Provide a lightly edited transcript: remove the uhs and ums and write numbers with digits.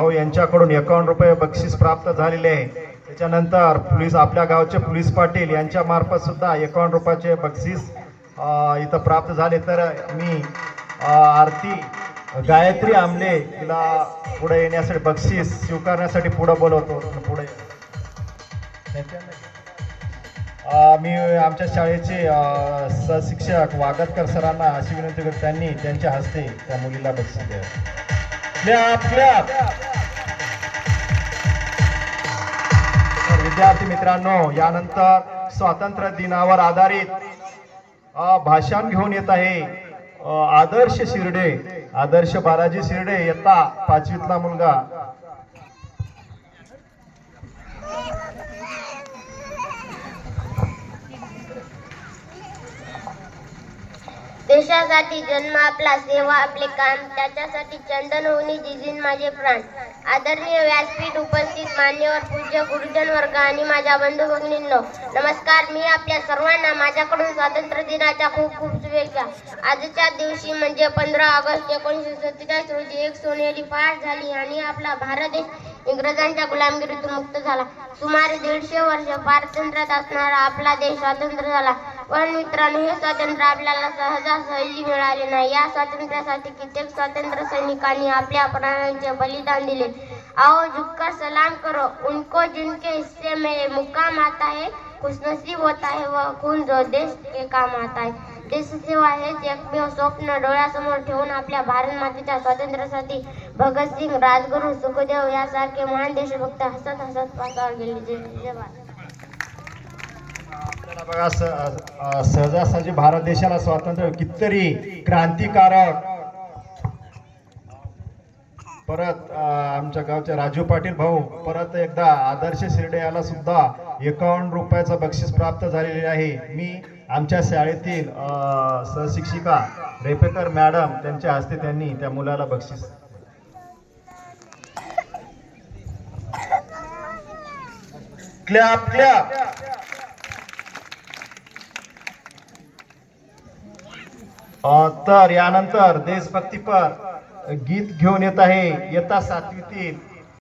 भाऊ यांच्याकडून 51 रुपये बक्षीस प्राप्त झालेले आहे। त्याच्यानंतर पोलीस आपल्या गावचे पोलीस पाटील यांच्या मार्फत सुद्धा 51 रुपयाचे बक्षीस इथं प्राप्त झाले। तर मी आरती गायत्री आमले तिला पुढे येण्यासाठी बक्षीस स्वीकारण्यासाठी पुढे बोलवतो। पुढे मी आमच्या शाळेचे सहशिक्षक वागतकर सरांना अशी विनंती करतो त्यांनी त्यांच्या हस्ते त्या मुलीला बक्षीस द्यावे। विद्यार्थी मित्रांनो, यानंतर स्वातंत्र्य दिनावर आधारित भाषण घेऊन येत आहे आदर्श शिर्डे, आदर्श बालाजी शिर्डे, इयत्ता 5वीतला मुलगा। देशासाठी जन्म आपला, सेवा आपले काम, त्याच्यासाठी चंदन होणे जिजीन माझे प्राण। आदरणीय व्यासपीठ उपस्थित मान्यवर पूज्य गुरुजन वर्ग आणि माझ्या बंधू भगिनींनो, नमस्कार। मी आपल्या सर्वांना माझ्याकडून स्वातंत्र्य दिनाच्या खूप खूप शुभेच्छा। आजच्या दिवशी म्हणजे 15 ऑगस्ट 1947 रोजी एक सोनेरी पहाट झाली आणि आपला भारत देश इंग्रजांच्या गुलामगिरीतून मुक्त झाला। सुमारे 150 वर्ष पारतंत्र्यात असणारा आपला देश स्वतंत्र झाला। पण मित्रांनो, हे स्वातंत्र्य आपल्याला सहजासहजी मिळाले नाही। या स्वातंत्र्यासाठी कित्येक स्वातंत्र्य सैनिकांनी आपल्या प्राणांचे बलिदान दिले। आओ झुककर सलाम करो उनको जिनके हिस्से में मुकाम आता है, खुशनसीब होता है वह खून जो देश के काम आता है। देशसेवा हेच एकमेव स्वप्न डोळ्यासमोर ठेवून आपल्या भारत मातेच्या स्वातंत्र्यासाठी भगतसिंग, राजगुरू, सुखदेव यासारखे महान देशभक्त हसत हसत पासावर गेले। जय भारत। आपल्याला बघा सहजासहजी भारत देशाला स्वातंत्र्य, कितीतरी क्रांतिकारक परत आमच्या गावचे राजू पाटील भाऊ परत एकदा आदर्श शिर्डे याला सुद्धा 51 रुपयाचं बक्षीस प्राप्त झालेले आहे। मी आमच्या शाळेतील सहशिक्षिका रेपेकर मॅडम त्यांच्या हस्ते त्यांनी त्या मुलाला बक्षीस क्लॅप क्लॅप। तर यानंतर देशभक्तीपर गीत घेऊन येत आहे इयत्ता 7वीतील